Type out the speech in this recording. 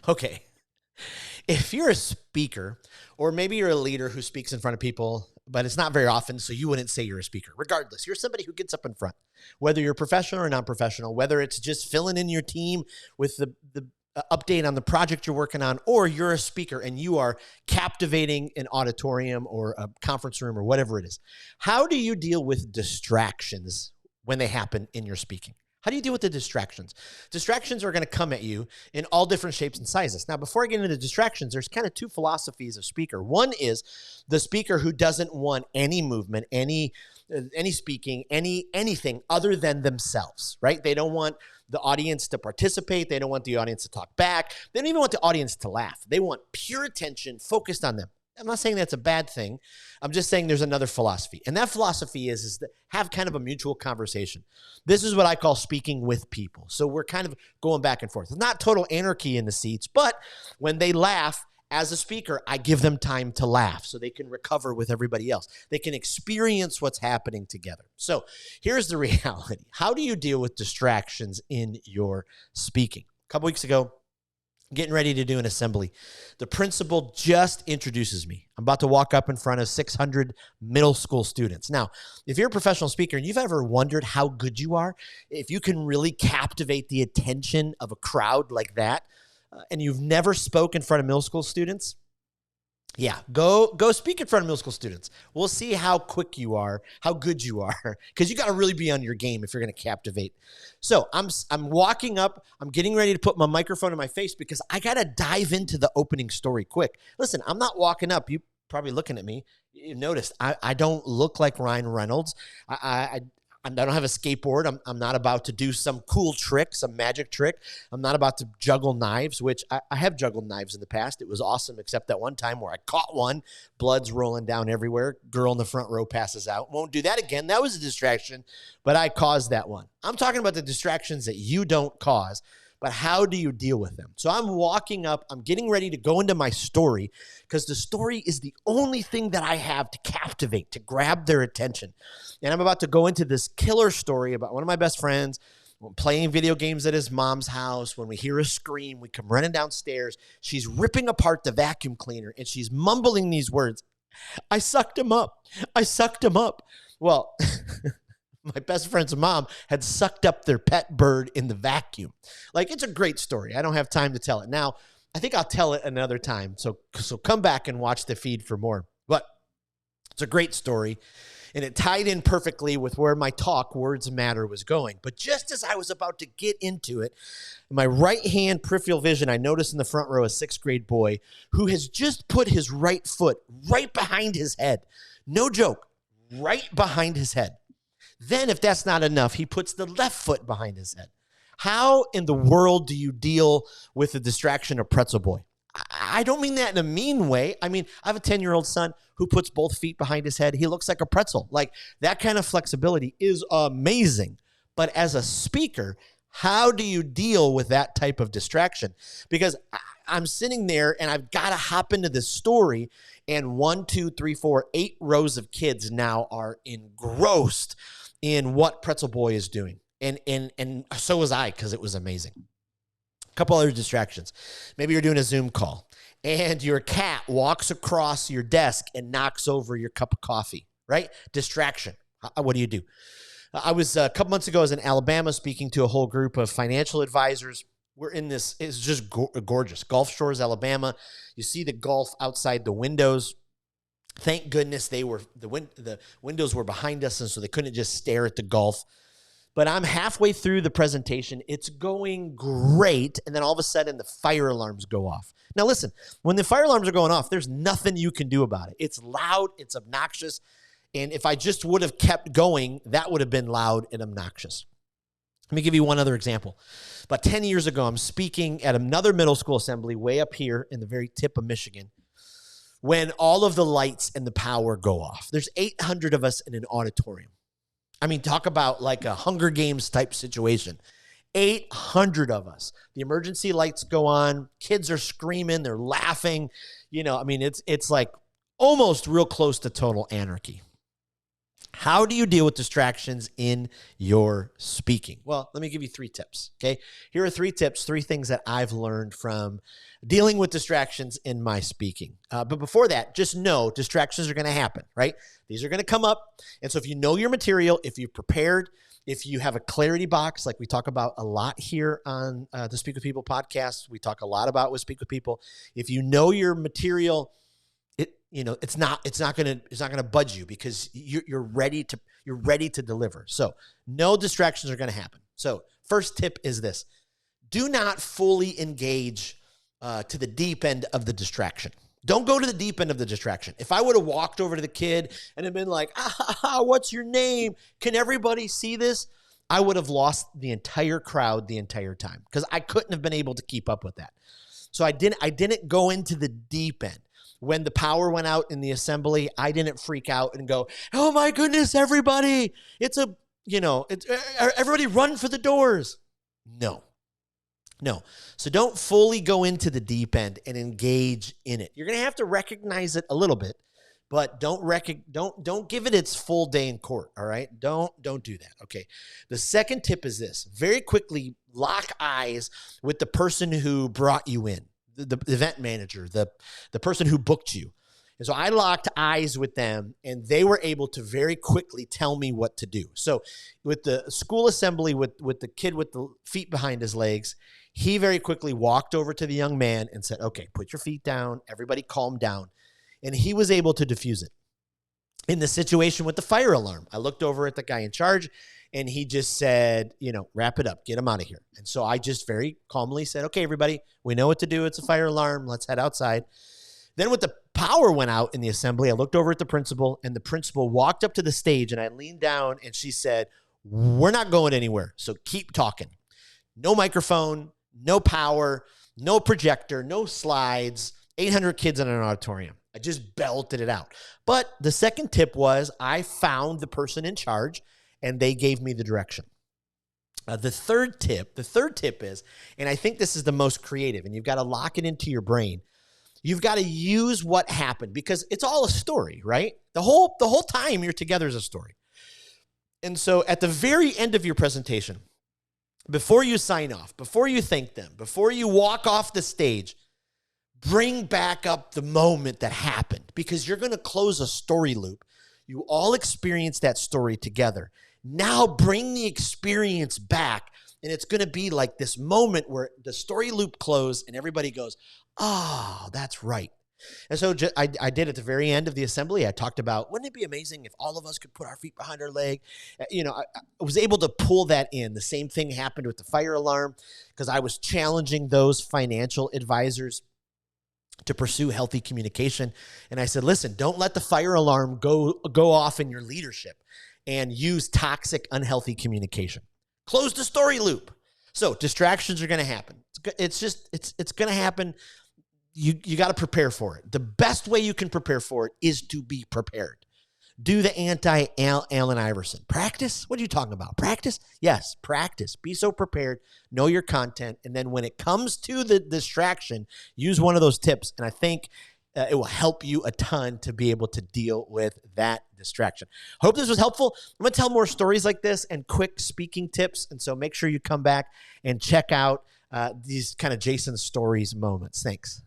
Okay. If you're a speaker, or maybe you're a leader who speaks in front of people, but it's not very often, so you wouldn't say you're a speaker. Regardless, you're somebody who gets up in front, whether you're professional or non-professional, whether it's just filling in your team with the update on the project you're working on, or you're a speaker and you are captivating an auditorium or a conference room or whatever it is. How do you deal with distractions when they happen in your speaking? How do you deal with the distractions? Distractions are going to come at you in all different shapes and sizes. Now, before I get into distractions, there's kind of two philosophies of speaker. One is the speaker who doesn't want any movement, any speaking, anything other than themselves, right? They don't want the audience to participate. They don't want the audience to talk back. They don't even want the audience to laugh. They want pure attention focused on them. I'm not saying that's a bad thing. I'm just saying there's another philosophy. And that philosophy is to have kind of a mutual conversation. This is what I call speaking with people. So we're kind of going back and forth. It's not total anarchy in the seats, but when they laugh, as a speaker, I give them time to laugh so they can recover with everybody else. They can experience what's happening together. So here's the reality. How do you deal with distractions in your speaking? A couple weeks ago, getting ready to do an assembly, the principal just introduces me. I'm about to walk up in front of 600 middle school students. Now, if you're a professional speaker and you've ever wondered how good you are, if you can really captivate the attention of a crowd like that, and you've never spoken in front of middle school students, yeah, go speak in front of middle school students. We'll see how quick you are, how good you are, because you got to really be on your game if you're going to captivate. So I'm walking up. I'm getting ready to put my microphone in my face because I got to dive into the opening story quick. Listen, I'm not walking up. You probably looking at me. You noticed I don't look like Ryan Reynolds. I don't have a skateboard. I'm not about to do some cool trick, some magic trick. I'm not about to juggle knives, which I have juggled knives in the past. It was awesome, except that one time where I caught one, blood's rolling down everywhere. Girl in the front row passes out. Won't do that again. That was a distraction, but I caused that one. I'm talking about the distractions that you don't cause, but how do you deal with them? So I'm walking up. I'm getting ready to go into my story because the story is the only thing that I have to captivate, to grab their attention. And I'm about to go into this killer story about one of my best friends playing video games at his mom's house. When we hear a scream, we come running downstairs. She's ripping apart the vacuum cleaner, and she's mumbling these words. I sucked him up. I sucked him up. Well, my best friend's mom had sucked up their pet bird in the vacuum. Like, it's a great story. I don't have time to tell it now. I think I'll tell it another time. So come back and watch the feed for more. But it's a great story, and it tied in perfectly with where my talk, Words Matter, was going. But just as I was about to get into it, in my right hand peripheral vision, I noticed in the front row a sixth grade boy who has just put his right foot right behind his head. No joke, right behind his head. Then, if that's not enough, he puts the left foot behind his head. How in the world do you deal with the distraction of Pretzel Boy? I don't mean that in a mean way. I mean, I have a 10-year-old son who puts both feet behind his head. He looks like a pretzel. Like, that kind of flexibility is amazing. But as a speaker, how do you deal with that type of distraction? Because I'm sitting there and I've got to hop into this story, and 1, 2, 3, 4, 8 rows of kids now are engrossed in what Pretzel Boy is doing. And so was I, because it was amazing. A couple other distractions. Maybe you're doing a Zoom call and your cat walks across your desk and knocks over your cup of coffee, right? Distraction. What do you do? I was a couple months ago, I was in Alabama speaking to a whole group of financial advisors. We're in this, it's just gorgeous. Gulf Shores, Alabama. You see the Gulf outside the windows. Thank goodness the windows were behind us, and so they couldn't just stare at the Gulf. But I'm halfway through the presentation. It's going great, and then all of a sudden the fire alarms go off. Now listen, when the fire alarms are going off, there's nothing you can do about it. It's loud, it's obnoxious, and if I just would have kept going, that would have been loud and obnoxious. Let me give you one other example. About 10 years ago, I'm speaking at another middle school assembly way up here in the very tip of Michigan, when all of the lights and the power go off. There's 800 of us in an auditorium. I mean, talk about like a Hunger Games type situation. 800 of us. The emergency lights go on. Kids are screaming. They're laughing. You know, I mean, it's like almost real close to total anarchy. How do you deal with distractions in your speaking? Well, let me give you 3 tips, okay? Here are 3 tips, 3 things that I've learned from dealing with distractions in my speaking. But before that, just know distractions are going to happen, right? These are going to come up. And so if you know your material, if you're prepared, if you have a clarity box, like we talk about a lot here on the Speak with People podcast, we talk a lot about with Speak with People. If you know your material, it's not gonna budge you because you're ready to deliver. So no distractions are gonna happen. So first tip is this: do not fully engage to the deep end of the distraction. Don't go to the deep end of the distraction. If I would have walked over to the kid and had been like, what's your name? Can everybody see this? I would have lost the entire crowd the entire time because I couldn't have been able to keep up with that. So I didn't go into the deep end. When the power went out in the assembly, I didn't freak out and go, oh my goodness, everybody, everybody run for the doors. No. So don't fully go into the deep end and engage in it. You're going to have to recognize it a little bit, but don't give it its full day in court. All right. Don't do that. Okay. The second tip is this: very quickly lock eyes with the person who brought you in. The event manager, the person who booked you. And so I locked eyes with them, and they were able to very quickly tell me what to do. So with the school assembly, with the kid with the feet behind his legs, he very quickly walked over to the young man and said, okay, put your feet down. Everybody calm down. And he was able to diffuse it. In the situation with the fire alarm, I looked over at the guy in charge, and he just said, wrap it up, get him out of here. And so I just very calmly said, okay, everybody, we know what to do. It's a fire alarm. Let's head outside. Then when the power went out in the assembly, I looked over at the principal, and the principal walked up to the stage, and I leaned down, and she said, we're not going anywhere, so keep talking. No microphone, no power, no projector, no slides, 800 kids in an auditorium. I just belted it out. But the second tip was I found the person in charge, and they gave me the direction. The third tip is, and I think this is the most creative, and you've got to lock it into your brain. You've got to use what happened because it's all a story, right? The whole time you're together is a story. And so at the very end of your presentation, before you sign off, before you thank them, before you walk off the stage, bring back up the moment that happened because you're going to close a story loop. You all experienced that story together. Now bring the experience back, and it's going to be like this moment where the story loop closed and everybody goes, oh, that's right. And so I did at the very end of the assembly, I talked about, wouldn't it be amazing if all of us could put our feet behind our leg? I was able to pull that in. The same thing happened with the fire alarm because I was challenging those financial advisors to pursue healthy communication. And I said, listen, don't let the fire alarm go off in your leadership and use toxic, unhealthy communication. Close the story loop. So distractions are going to happen. It's going to happen. You got to prepare for it. The best way you can prepare for it is to be prepared. Do the anti-Allen Iverson. Practice? What are you talking about? Practice? Yes, practice. Be so prepared. Know your content. And then when it comes to the distraction, use one of those tips. And I think it will help you a ton to be able to deal with that distraction. Hope this was helpful. I'm going to tell more stories like this and quick speaking tips. And so make sure you come back and check out these kind of Jason Stories moments. Thanks.